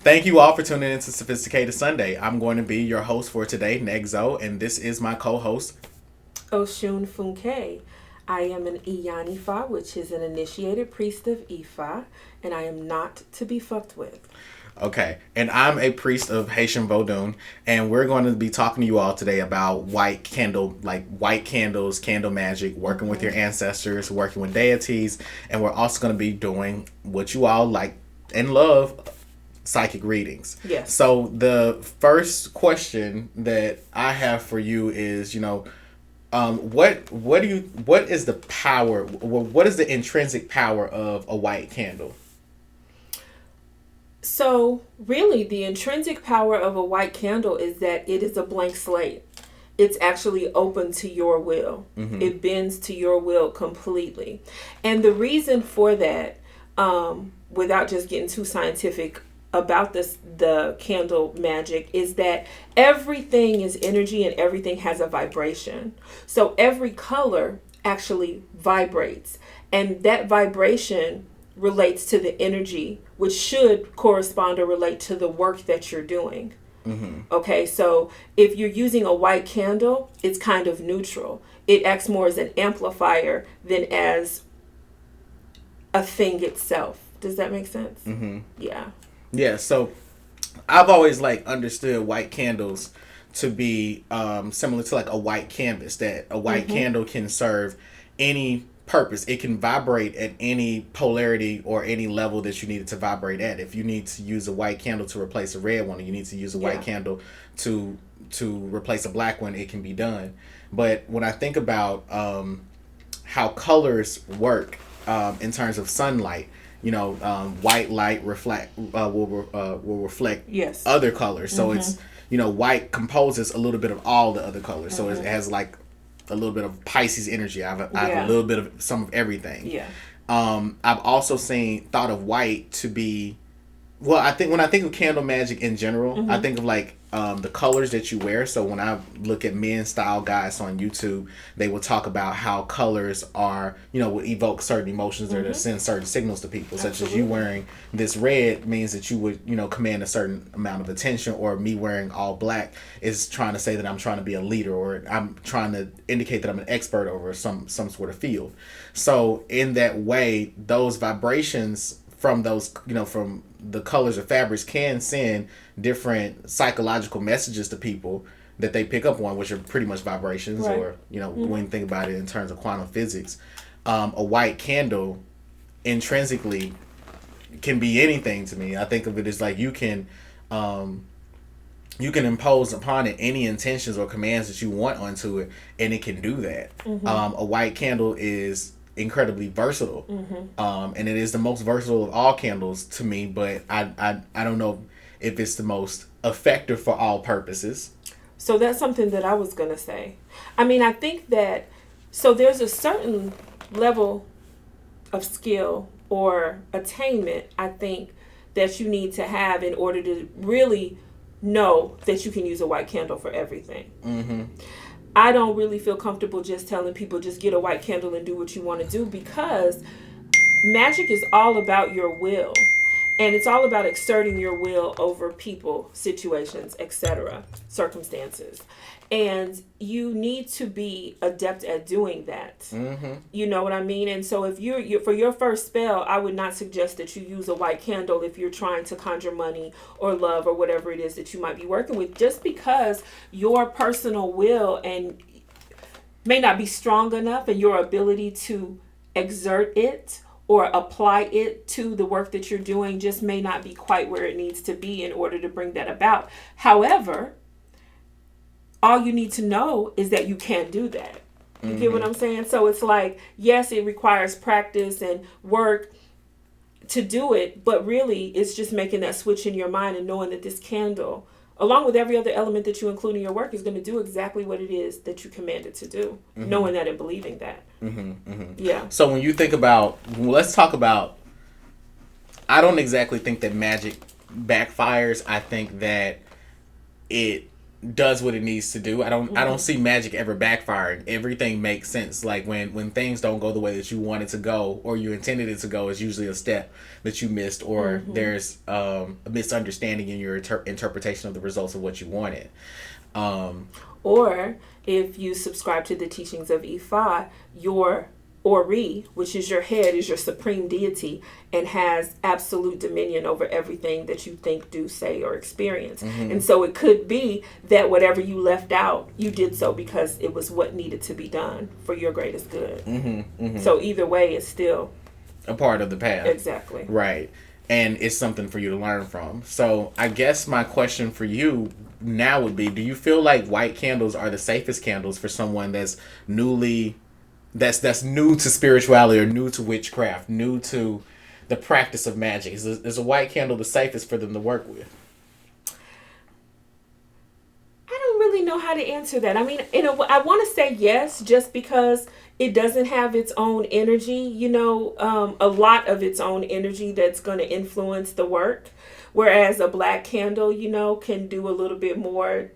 Thank you all for tuning in to Sophisticated Sunday. I'm going to be your host for today, Negzo, and this is my co-host, Osun Funke. I am an Iyanifa, which is an initiated priest of Ifa, and I am not to be fucked with. Okay, and I'm a priest of Haitian Vodun, and we're going to be talking to you all today about white candles, candle magic, working with your ancestors, working with deities, and we're also going to be doing what you all like and love, psychic readings. Yes. So the first question that I have for you is, what is the power? What is the intrinsic power of a white candle? So, really, the intrinsic power of a white candle is that it is a blank slate. It's actually open to your will. Mm-hmm. It bends to your will completely. And the reason for that, without just getting too scientific about the candle magic, is that everything is energy and everything has a vibration. So every color actually vibrates, and that vibration relates to the energy, which should correspond or relate to the work that you're doing. Mm-hmm. Okay, so if you're using a white candle, it's kind of neutral. It acts more as an amplifier than as a thing itself. Does that make sense? Mm-hmm. Yeah. Yeah, so I've always understood white candles to be similar to a white canvas, that a white candle can serve any purpose. It can vibrate at any polarity or any level that you need it to vibrate at. If you need to use a white candle to replace a red one, or you need to use a white candle to replace a black one, it can be done. But when I think about how colors work in terms of sunlight, white light will reflect other colors. So it's, white composes a little bit of all the other colors. So it has a little bit of Pisces energy. I have a little bit of some of everything. Yeah. I've also thought of white to be, well, I think when I think of candle magic in general, I think of the colors that you wear. So when I look at men style guys on YouTube, they will talk about how colors are, will evoke certain emotions or to send certain signals to people, such as you wearing this red means that you would, command a certain amount of attention, or me wearing all black is trying to say that I'm trying to be a leader, or I'm trying to indicate that I'm an expert over some sort of field. So in that way, those vibrations from those, from the colors of fabrics can send different psychological messages to people that they pick up on, which are pretty much vibrations, right. Or, when you think about it in terms of quantum physics, a white candle intrinsically can be anything to me. I think of it as you can impose upon it any intentions or commands that you want onto it, and it can do that. A white candle is incredibly versatile, and it is the most versatile of all candles to me, but I don't know if it's the most effective for all purposes. So that's something that I was going to say. I mean, I think that, so there's a certain level of skill or attainment, I think, that you need to have in order to really know that you can use a white candle for everything. I don't really feel comfortable just telling people just get a white candle and do what you want to do, because magic is all about your will, and it's all about exerting your will over people, situations, etc., circumstances. And you need to be adept at doing that. You know what I mean? And so if you're for your first spell, I would not suggest that you use a white candle if you're trying to conjure money or love or whatever it is that you might be working with, just because your personal will and may not be strong enough, and your ability to exert it or apply it to the work that you're doing just may not be quite where it needs to be in order to bring that about. However, all you need to know is that you can do that. You get what I'm saying? So it's yes, it requires practice and work to do it, but really it's just making that switch in your mind and knowing that this candle, along with every other element that you include in your work, is going to do exactly what it is that you command it to do, knowing that and believing that. Yeah. So when you think about, let's talk about, I don't exactly think that magic backfires. I think that it does what it needs to do. I don't see magic ever backfiring. Everything makes sense. Like when things don't go the way that you want it to go or you intended it to go, is usually a step that you missed, or there's a misunderstanding in your interpretation of the results of what you wanted. Or if you subscribe to the teachings of Ifa, your Ori, which is your head, is your supreme deity and has absolute dominion over everything that you think, do, say, or experience. And so it could be that whatever you left out, you did so because it was what needed to be done for your greatest good. So either way, it's still a part of the path. Exactly. Right. And it's something for you to learn from. So I guess my question for you now would be, do you feel like white candles are the safest candles for someone that's that's new to spirituality or new to witchcraft, new to the practice of magic? Is a white candle the safest for them to work with? I don't really know how to answer that. I mean, I want to say yes, just because it doesn't have its own energy, a lot of its own energy that's going to influence the work. Whereas a black candle, can do a little bit more.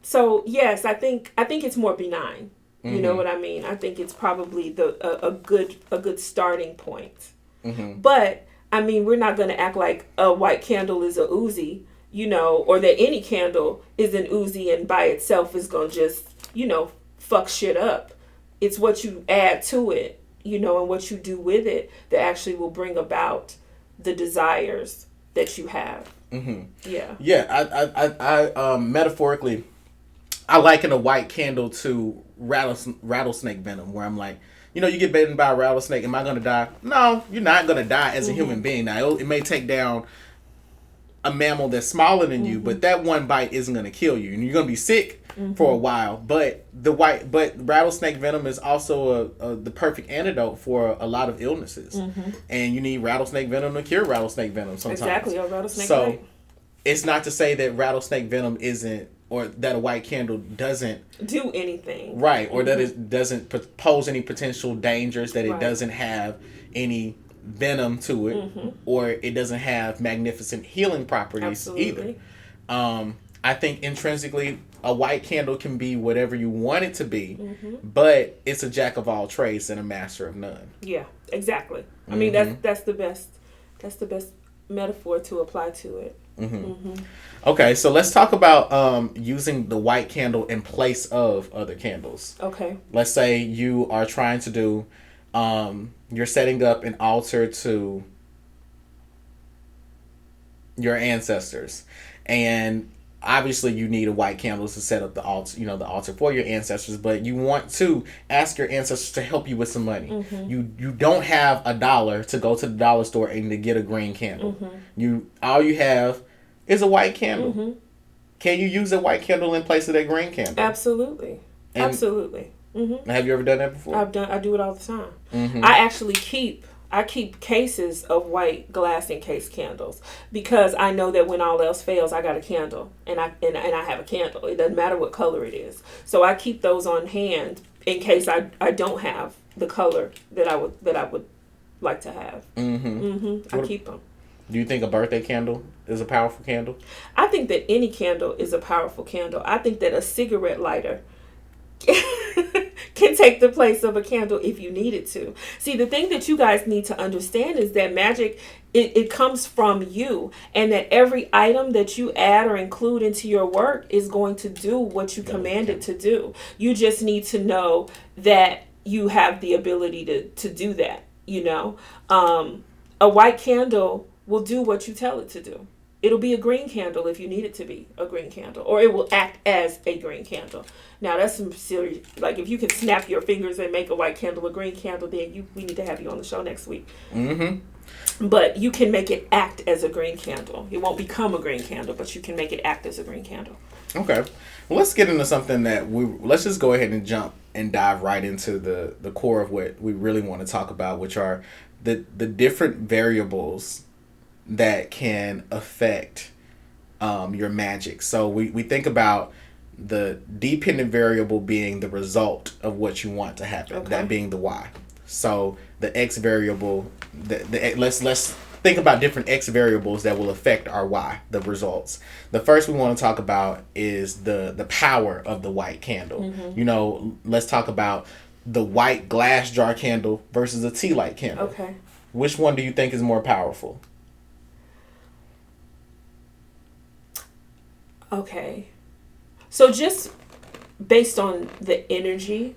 So yes, I think it's more benign. You know what I mean? I think it's probably a good starting point. But I mean, we're not going to act like a white candle is a Uzi, or that any candle is an Uzi and by itself is going to just, fuck shit up. It's what you add to it, and what you do with it that actually will bring about the desires that you have. I metaphorically, I liken a white candle to rattlesnake venom, where I'm like, you get bitten by a rattlesnake, am I going to die? No, you're not going to die as a human being. Now, it may take down a mammal that's smaller than you, but that one bite isn't going to kill you, and you're going to be sick for a while. But rattlesnake venom is also the perfect antidote for a lot of illnesses, and you need rattlesnake venom to cure rattlesnake venom sometimes. Exactly, a rattlesnake. So bite. It's not to say that rattlesnake venom isn't, or that a white candle doesn't do anything, right, or that it doesn't pose any potential dangers, that it doesn't have any venom to it, or it doesn't have magnificent healing properties either. I think intrinsically a white candle can be whatever you want it to be, but it's a jack of all trades and a master of none. Yeah, exactly. I mean, that's the best metaphor to apply to it. Okay, so let's talk about using the white candle in place of other candles. Okay. Let's say you are trying to do, you're setting up an altar to your ancestors, and obviously you need a white candle to set up the altar, the altar for your ancestors, but you want to ask your ancestors to help you with some money. You don't have $1 to go to the dollar store and to get a green candle. All you have is a white candle. Can you use a white candle in place of that green candle? Absolutely. Absolutely. Have you ever done that before? I do it all the time. I actually keep cases of white glass encased candles, because I know that when all else fails, I got a candle, and I have a candle. It doesn't matter what color it is. So I keep those on hand in case I don't have the color that I would like to have. I keep them. Do you think a birthday candle is a powerful candle? I think that any candle is a powerful candle. I think that a cigarette lighter can take the place of a candle if you need it to. See, the thing that you guys need to understand is that magic, it comes from you, and that every item that you add or include into your work is going to do what you command it to do. You just need to know that you have the ability to do that, A white candle will do what you tell it to do. It'll be a green candle if you need it to be a green candle, or it will act as a green candle. Now, that's some serious, like if you can snap your fingers and make a white candle a green candle, then we need to have you on the show next week. But you can make it act as a green candle. It won't become a green candle, but you can make it act as a green candle. Okay. Well, let's get into something let's just go ahead and jump and dive right into the core of what we really want to talk about, which are the different variables that can affect your magic. So we think about the dependent variable being the result of what you want to happen, that being the Y. So the X variable, let's think about different X variables that will affect our Y, the results. The first we want to talk about is the power of the white candle. Let's talk about the white glass jar candle versus a tea light candle. Okay. Which one do you think is more powerful? Okay. So just based on the energy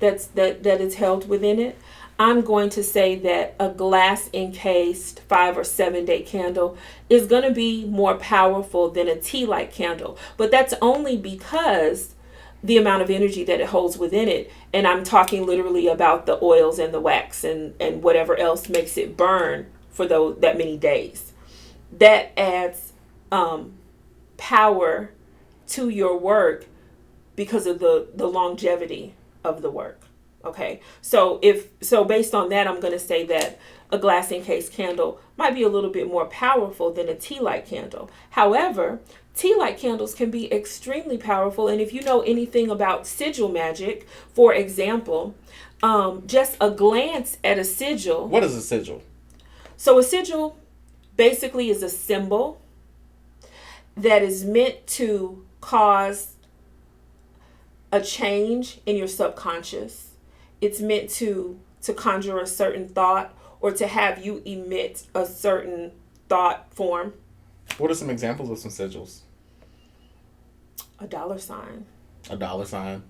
that is held within it, I'm going to say that a glass encased 5 or 7 day candle is going to be more powerful than a tea light candle. But that's only because the amount of energy that it holds within it. And I'm talking literally about the oils and the wax and whatever else makes it burn for that many days. That adds power to your work because of the longevity of the work. Okay, so based on that, I'm going to say that a glass encased candle might be a little bit more powerful than a tea light candle. However, tea light candles can be extremely powerful, and if you know anything about sigil magic, for example, just a glance at a sigil. What is a sigil? So a sigil basically is a symbol that is meant to cause a change in your subconscious. It's meant to conjure a certain thought or to have you emit a certain thought form. What are some examples of some sigils? A dollar sign. A dollar sign.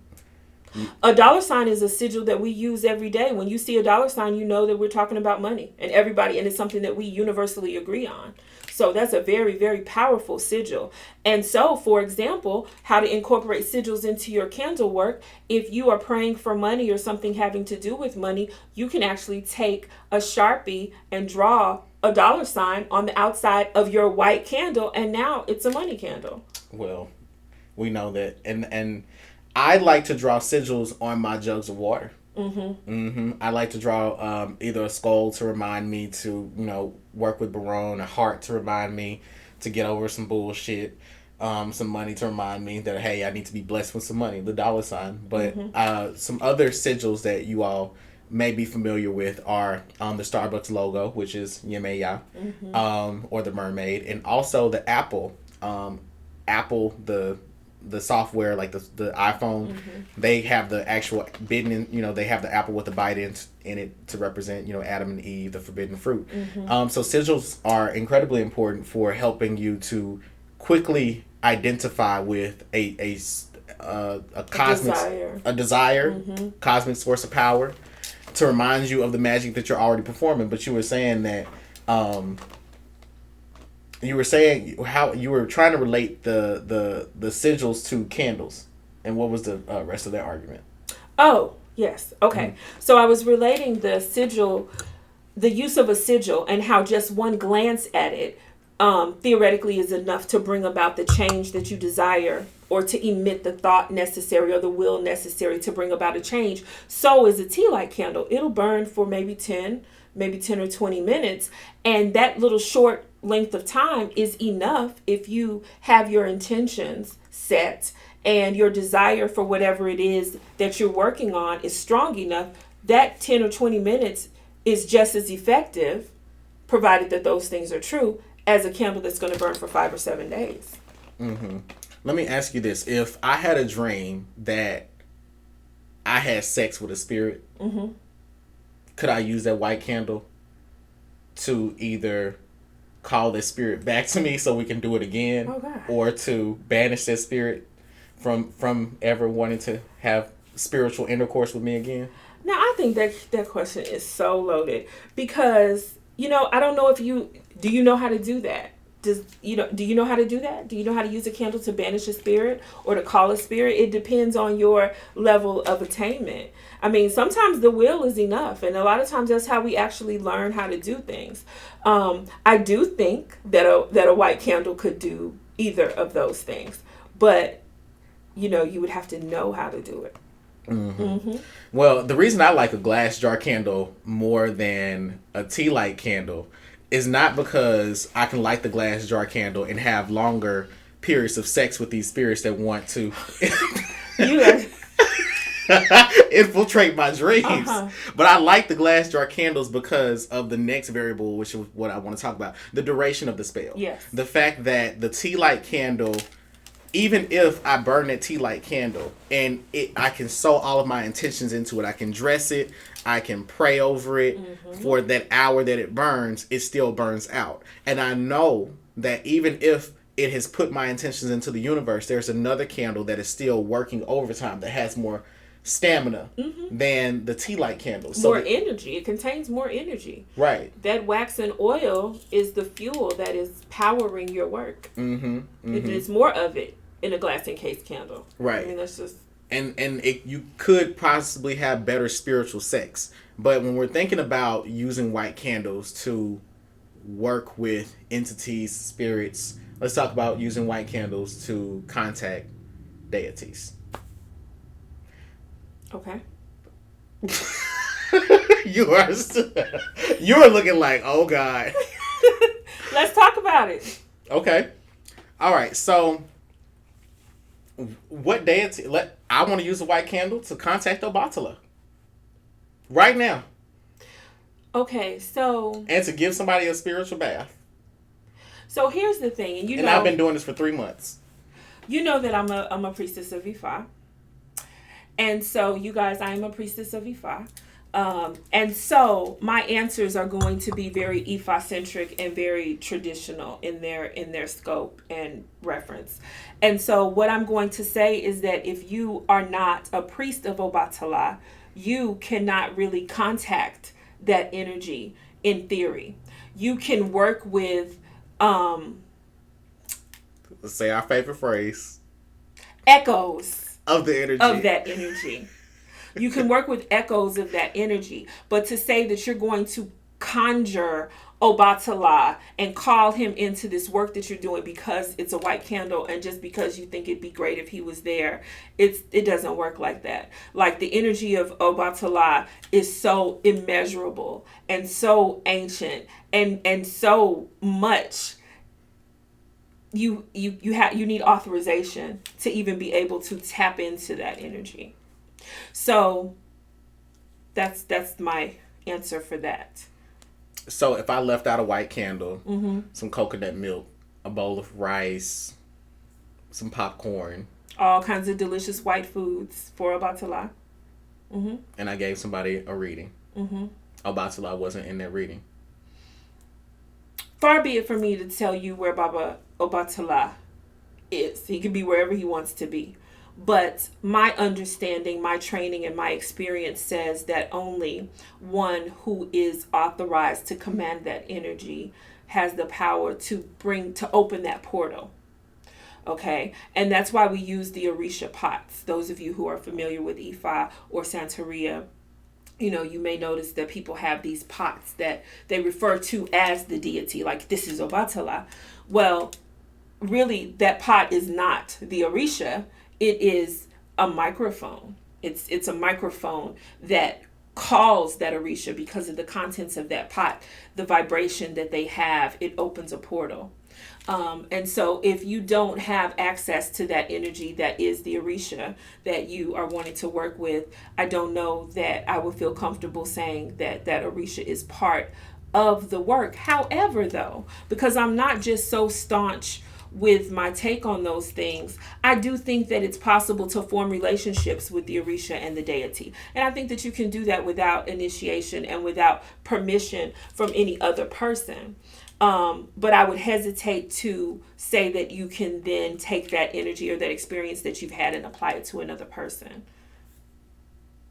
A dollar sign is a sigil that we use every day. When you see a dollar sign, you know that we're talking about money and it's something that we universally agree on. So that's a very, very powerful sigil. And so, for example, how to incorporate sigils into your candle work. If you are praying for money or something having to do with money, you can actually take a Sharpie and draw a dollar sign on the outside of your white candle. And now it's a money candle. Well, we know that. And I like to draw sigils on my jugs of water. I like to draw either a skull to remind me to, work with Barone, a heart to remind me to get over some bullshit, some money to remind me that, hey, I need to be blessed with some money, the dollar sign. But some other sigils that you all may be familiar with are the Starbucks logo, which is Yemeya, or the mermaid, and also the Apple, the software, like the iPhone, they have the actual bitten, they have the apple with the bite in it to represent, Adam and Eve, the forbidden fruit. So sigils are incredibly important for helping you to quickly identify with a cosmic desire, cosmic source of power, to remind you of the magic that you're already performing. But you were saying that you were saying how you were trying to relate the sigils to candles, and what was the rest of that argument? Oh, yes. Okay. So I was relating the sigil, the use of a sigil, and how just one glance at it theoretically is enough to bring about the change that you desire, or to emit the thought necessary or the will necessary to bring about a change. So is a tea light candle. It'll burn for maybe 10 or 20 minutes, and that little short length of time is enough if you have your intentions set and your desire for whatever it is that you're working on is strong enough. That 10 or 20 minutes is just as effective, provided that those things are true, as a candle that's going to burn for 5 or 7 days. Let me ask you this. If I had a dream that I had sex with a spirit, could I use that white candle to either call this spirit back to me so we can do it again, or to banish that spirit from ever wanting to have spiritual intercourse with me again? Now, I think that question is so loaded because, I don't know if do you know how to do that? Do you know how to do that? Do you know how to use a candle to banish a spirit or to call a spirit? It depends on your level of attainment. I mean, sometimes the will is enough, and a lot of times that's how we actually learn how to do things. I do think that a white candle could do either of those things, but you would have to know how to do it. Well, the reason I like a glass jar candle more than a tea light candle is not because I can light the glass jar candle and have longer periods of sex with these spirits that want to. infiltrate my dreams. But I like the glass jar candles because of the next variable, which is what I want to talk about: the duration of the spell. Yes. The fact that the tea light candle, even if I burn that tea light candle and I can sow all of my intentions into it, I can dress it, I can pray over it for that hour that it burns, it still burns out. And I know that even if it has put my intentions into the universe, there's another candle that is still working overtime that has more stamina than the tea light candle. So more energy. It contains more energy. Right. That wax and oil is the fuel that is powering your work. There's more of it in a glass encased candle. Right. I mean, that's just... And you could possibly have better spiritual sex. But when we're thinking about using white candles to work with entities, spirits, let's talk about using white candles to contact deities. Okay. You are looking like, oh God. Let's talk about it. Okay. All right. So, what deity? I want to use a white candle to contact Obatala right now. Okay, so... And to give somebody a spiritual bath. So here's the thing, and I've been doing this for 3 months. You know that I'm a priestess of Ifa. And so, you guys, I am a priestess of Ifa. And so my answers are going to be very Ifa-centric and very traditional in their scope and reference. And so what I'm going to say is that if you are not a priest of Obatala, you cannot really contact that energy in theory. You can work with... Let's say our favorite phrase. Echoes. Of the energy. Of that energy. You can work with echoes of that energy. But to say that you're going to conjure Obatala and call him into this work that you're doing because it's a white candle and just because you think it'd be great if he was there, it doesn't work like that. Like the energy of Obatala is so immeasurable and so ancient and so much. You need authorization to even be able to tap into that energy. So that's my answer for that. So if I left out a white candle, some coconut milk, a bowl of rice, some popcorn, all kinds of delicious white foods for Obatala, and I gave somebody a reading, Obatala wasn't in that reading. Far be it for me to tell you where Baba Obatala is. He can be wherever he wants to be. But my understanding, my training, and my experience says that only one who is authorized to command that energy has the power to open that portal. Okay? And that's why we use the Orisha pots. Those of you who are familiar with Ifa or Santeria, you may notice that people have these pots that they refer to as the deity, like this is Obatala. Well, really, that pot is not the Orisha. It is a microphone. It's a microphone that calls that Orisha because of the contents of that pot, the vibration that they have. It opens a portal. And so if you don't have access to that energy that is the Orisha that you are wanting to work with, I don't know that I would feel comfortable saying that Orisha is part of the work. However, though, because I'm not just so staunch with my take on those things, I do think that it's possible to form relationships with the Orisha and the deity. And I think that you can do that without initiation and without permission from any other person. But I would hesitate to say that you can then take that energy or that experience that you've had and apply it to another person.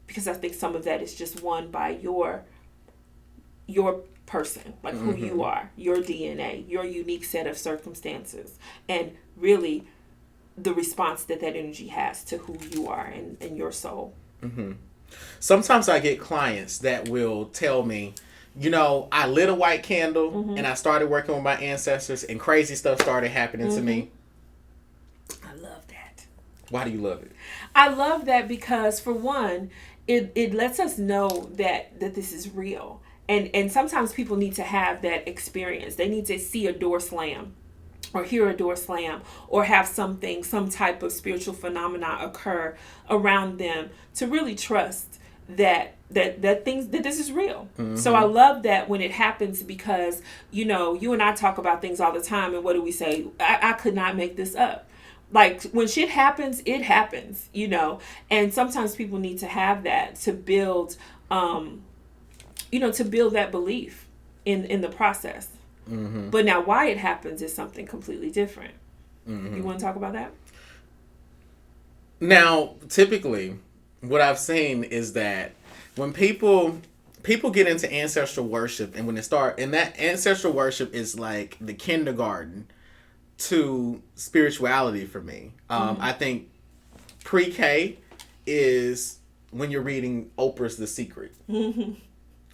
Because I think some of that is just won by your person, like who you are, your DNA, your unique set of circumstances, and really the response that energy has to who you are and your soul. Sometimes I get clients that will tell me, I lit a white candle and I started working with my ancestors and crazy stuff started happening to me. I love that. Why do you love it? I love that because, for one, it lets us know that this is real. And sometimes people need to have that experience. They need to see a door slam or hear a door slam, or have some type of spiritual phenomena occur around them, to really trust that this is real. Mm-hmm. So I love that when it happens, because you and I talk about things all the time, and what do we say? I could not make this up. Like, when shit happens, it happens, and sometimes people need to have that to build to build that belief in the process. Mm-hmm. But now why it happens is something completely different. Mm-hmm. You want to talk about that? Now, typically, what I've seen is that when people get into ancestral worship, and when they start, and that ancestral worship is like the kindergarten to spirituality for me. Mm-hmm. I think pre-K is when you're reading Oprah's The Secret. Mm-hmm.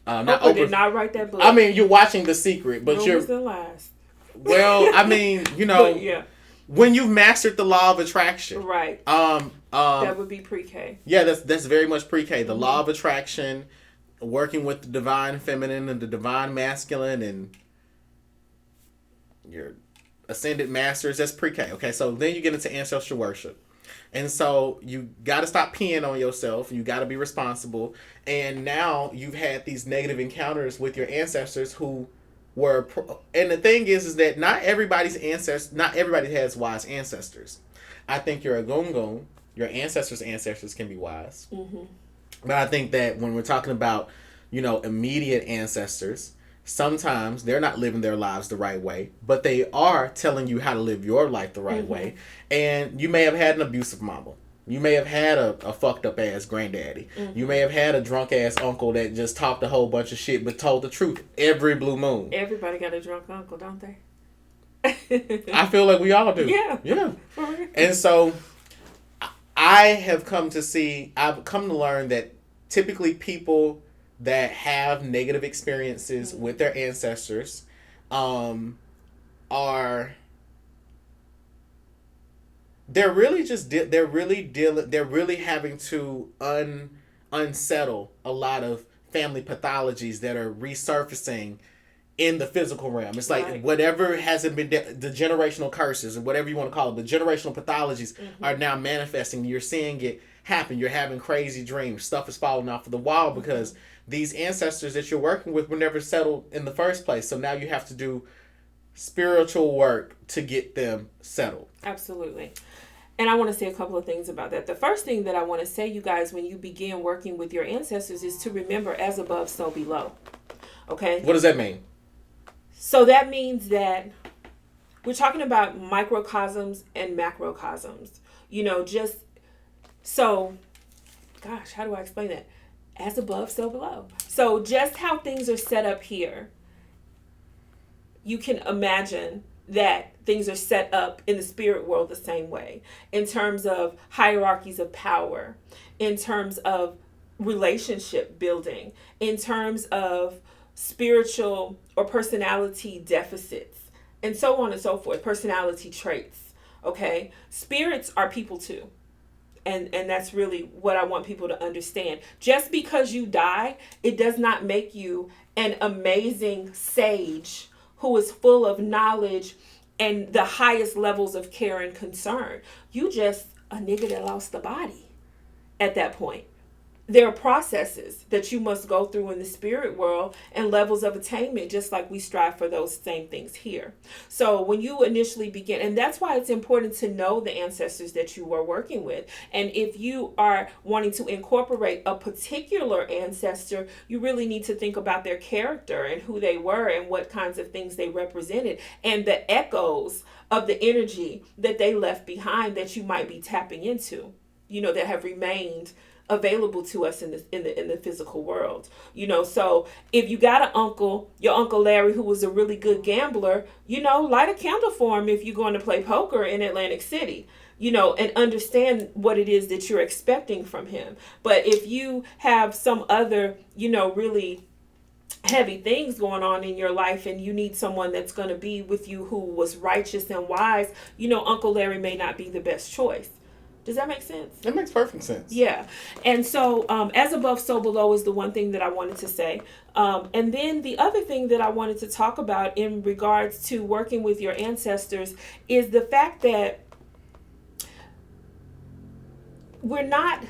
Oprah did not write that book. I mean, you're watching The Secret, but you're the last. Well, I mean, but, yeah. When you've mastered the law of attraction, right? That would be pre-K. Yeah, that's very much pre-K. The law of attraction, working with the divine feminine and the divine masculine, and your ascended masters. That's pre-K. Okay, so then you get into ancestral worship. And so you got to stop peeing on yourself. You got to be responsible. And now you've had these negative encounters with your ancestors who were... And the thing is that not everybody has wise ancestors. I think you're a gongon. Your ancestors can be wise. Mm-hmm. But I think that when we're talking about, immediate ancestors, sometimes they're not living their lives the right way, but they are telling you how to live your life the right way. And you may have had an abusive mama. You may have had a fucked up ass granddaddy. Mm-hmm. You may have had a drunk ass uncle that just talked a whole bunch of shit but told the truth every blue moon. Everybody got a drunk uncle, don't they? I feel like we all do. Yeah. And so I've come to learn that typically people that have negative experiences with their ancestors they're really having to unsettle a lot of family pathologies that are resurfacing in the physical realm. It's like whatever hasn't been the generational curses, or whatever you want to call it, the generational pathologies are now manifesting. You're seeing it happen. You're having crazy dreams. Stuff is falling off of the wall because these ancestors that you're working with were never settled in the first place. So now you have to do spiritual work to get them settled. Absolutely. And I want to say a couple of things about that. The first thing that I want to say, you guys, when you begin working with your ancestors, is to remember, as above, so below. Okay? What does that mean? So that means that we're talking about microcosms and macrocosms. How do I explain that? As above, so below. So just how things are set up here, you can imagine that things are set up in the spirit world the same way, in terms of hierarchies of power, in terms of relationship building, in terms of spiritual or personality deficits, and so on and so forth, personality traits. Okay? Spirits are people too. And that's really what I want people to understand. Just because you die, it does not make you an amazing sage who is full of knowledge and the highest levels of care and concern. You just a nigga that lost the body at that point. There are processes that you must go through in the spirit world and levels of attainment, just like we strive for those same things here. So when you initially begin, and that's why it's important to know the ancestors that you are working with. And if you are wanting to incorporate a particular ancestor, you really need to think about their character and who they were and what kinds of things they represented and the echoes of the energy that they left behind that you might be tapping into, that have remained available to us in the physical world. So if you got an uncle, your Uncle Larry, who was a really good gambler, light a candle for him if you're going to play poker in Atlantic City, and understand what it is that you're expecting from him. But if you have some other, really heavy things going on in your life and you need someone that's going to be with you who was righteous and wise, Uncle Larry may not be the best choice. Does that make sense? That makes perfect sense. Yeah. And so, as above, so below is the one thing that I wanted to say. And then the other thing that I wanted to talk about in regards to working with your ancestors is the fact that we're not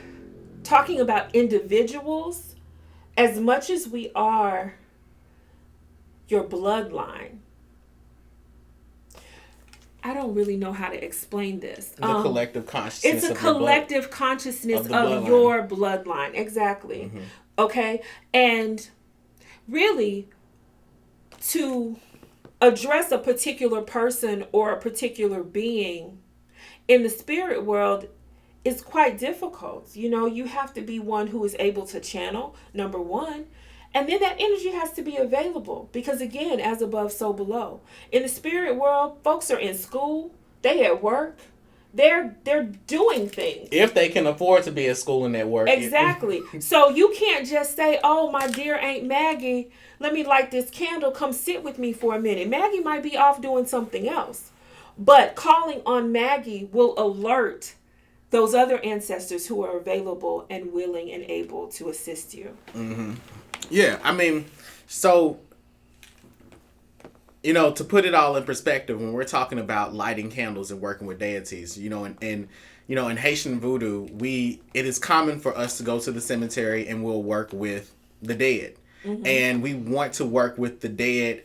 talking about individuals as much as we are your bloodline. I don't really know how to explain this. The collective consciousness. It's a collective consciousness of your bloodline. Exactly. Mm-hmm. Okay. And really, to address a particular person or a particular being in the spirit world is quite difficult. You know, you have to be one who is able to channel, number one. And then that energy has to be available because, again, as above, so below. In the spirit world, folks are in school, they at work, they're doing things. If they can afford to be at school and at work. Exactly. So you can't just say, oh, my dear Aunt Maggie, let me light this candle, come sit with me for a minute. Maggie might be off doing something else. But calling on Maggie will alert those other ancestors who are available and willing and able to assist you. Mm-hmm. Yeah, I mean, so, you know, to put it all in perspective, when we're talking about lighting candles and working with deities, you know, and you know, in Haitian voodoo, it is common for us to go to the cemetery and we'll work with the dead. Mm-hmm. And we want to work with the dead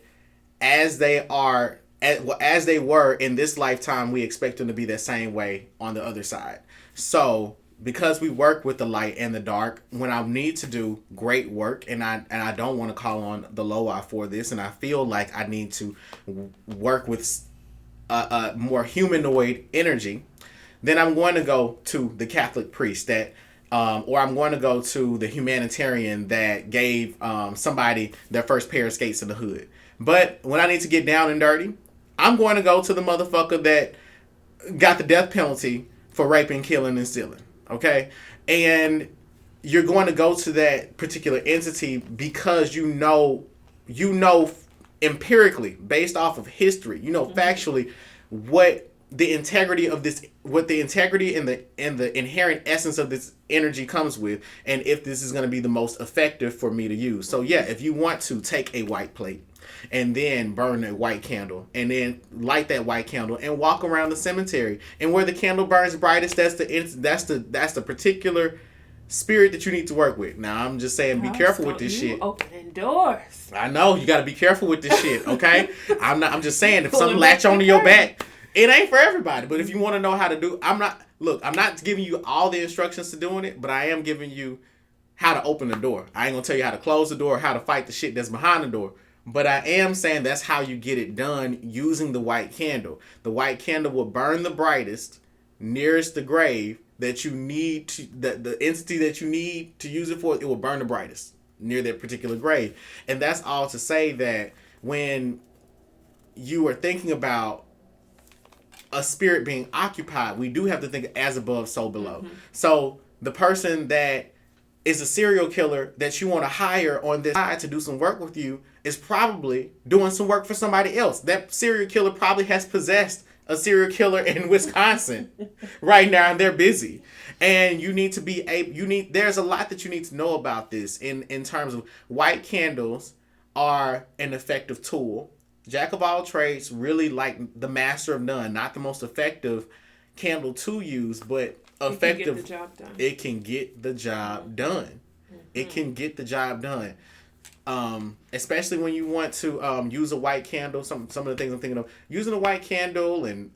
as they are, as they were in this lifetime. We expect them to be that same way on the other side. So, because we work with the light and the dark, when I need to do great work and I don't want to call on the Loa for this, and I feel like I need to work with a more humanoid energy, then I'm going to go to the Catholic priest that, or I'm going to go to the humanitarian that gave somebody their first pair of skates in the hood. But when I need to get down and dirty, I'm going to go to the motherfucker that got the death penalty for raping, killing, and stealing. Okay, and you're going to go to that particular entity because you know empirically, based off of history, you know, factually, what the integrity and the inherent essence of this energy comes with, and if this is going to be the most effective for me to use. So yeah, if you want to take a white plate and then burn a white candle and then light that white candle and walk around the cemetery, and where the candle burns brightest, that's the particular spirit that you need to work with. Now I'm just saying, be careful with this shit. Opening doors. I know you got to be careful with this shit. Okay, I'm just saying, if something latch onto your back, it ain't for everybody. But if you want to know how to do, I'm not giving you all the instructions to doing it, but I am giving you how to open the door. I ain't gonna tell you how to close the door or how to fight the shit that's behind the door. But I am saying that's how you get it done using the white candle. The white candle will burn the brightest nearest the grave that you need to, the entity that you need to use it for, it will burn the brightest near that particular grave. And that's all to say that when you are thinking about a spirit being occupied, we do have to think as above, so below. Mm-hmm. So the person that is a serial killer that you want to hire on this side to do some work with you is probably doing some work for somebody else. That serial killer probably has possessed a serial killer in Wisconsin right now, and they're busy. And you need to be there's a lot that you need to know about this in terms of white candles are an effective tool. Jack of all trades, really like the master of none, not the most effective candle to use, but effective. It can get the job done. It can get the job done. Especially when you want to use a white candle. Some of the things I'm thinking of, using a white candle and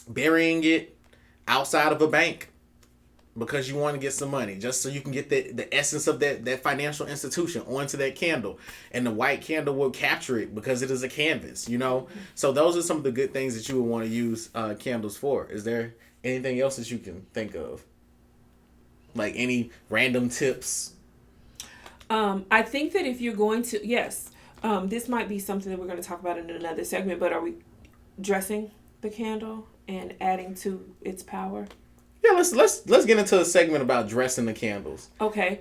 burying it outside of a bank because you want to get some money, just so you can get the essence of that financial institution onto that candle, and the white candle will capture it because it is a canvas, you know. So those are some of the good things that you would want to use candles for. Is there anything else that you can think of, like any random tips? I think that if you're going to, yes, this might be something that we're going to talk about in another segment, but are we dressing the candle and adding to its power? Yeah, let's get into a segment about dressing the candles. Okay.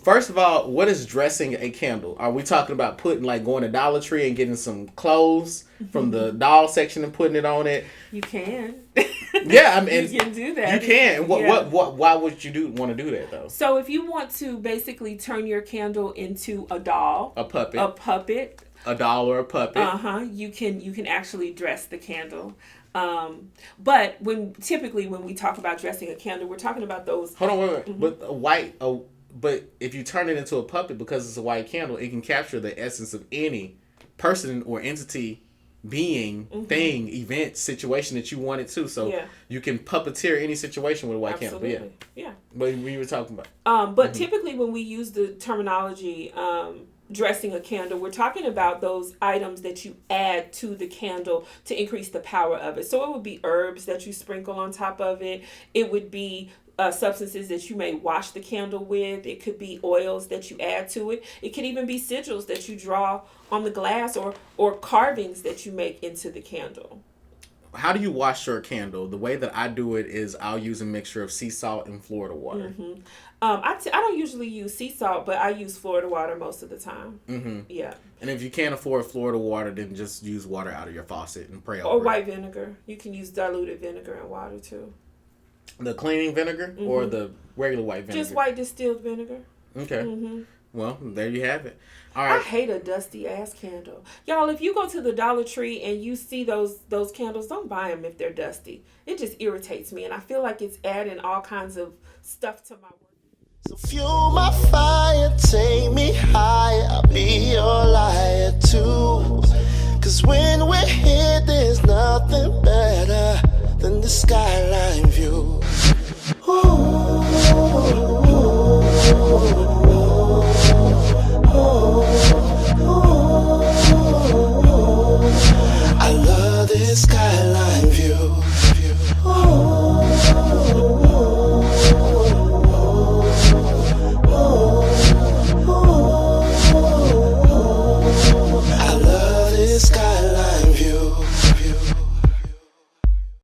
First of all, what is dressing a candle? Are we talking about putting like going to Dollar Tree and getting some clothes from the doll section and putting it on it? You can. Yeah, I mean, you can do that. You can. Why would you want to do that though? So if you want to basically turn your candle into a doll, a puppet, a doll or a puppet, you can actually dress the candle. But typically when we talk about dressing a candle, we're talking about those. Hold on, wait. Mm-hmm. But if you turn it into a puppet because it's a white candle, it can capture the essence of any person or entity, being, thing, event, situation that you want it to. So you can puppeteer any situation with a white candle. But yeah. But we were talking about. But typically when we use the terminology, dressing a candle, we're talking about those items that you add to the candle to increase the power of it. So it would be herbs that you sprinkle on top of it. It would be substances that you may wash the candle with. It could be oils that you add to it. It could even be sigils that you draw on the glass or carvings that you make into the candle. How do you wash your candle? The way that I do it is I'll use a mixture of sea salt and Florida water. I don't usually use sea salt, but I use Florida water most of the time. Yeah. And if you can't afford Florida water, then just use water out of your faucet and pray over it. Or white vinegar. You can use diluted vinegar and water too. The cleaning vinegar or the regular white vinegar? Just white distilled vinegar. Okay. Well, there you have it. All right. I hate a dusty ass candle. Y'all, if you go to the Dollar Tree and you see those candles, don't buy them if they're dusty. It just irritates me, and I feel like it's adding all kinds of stuff to my work. So fuel my fire, take me higher, I'll be your liar too. 'Cause when we're here, there's nothing better than the sky.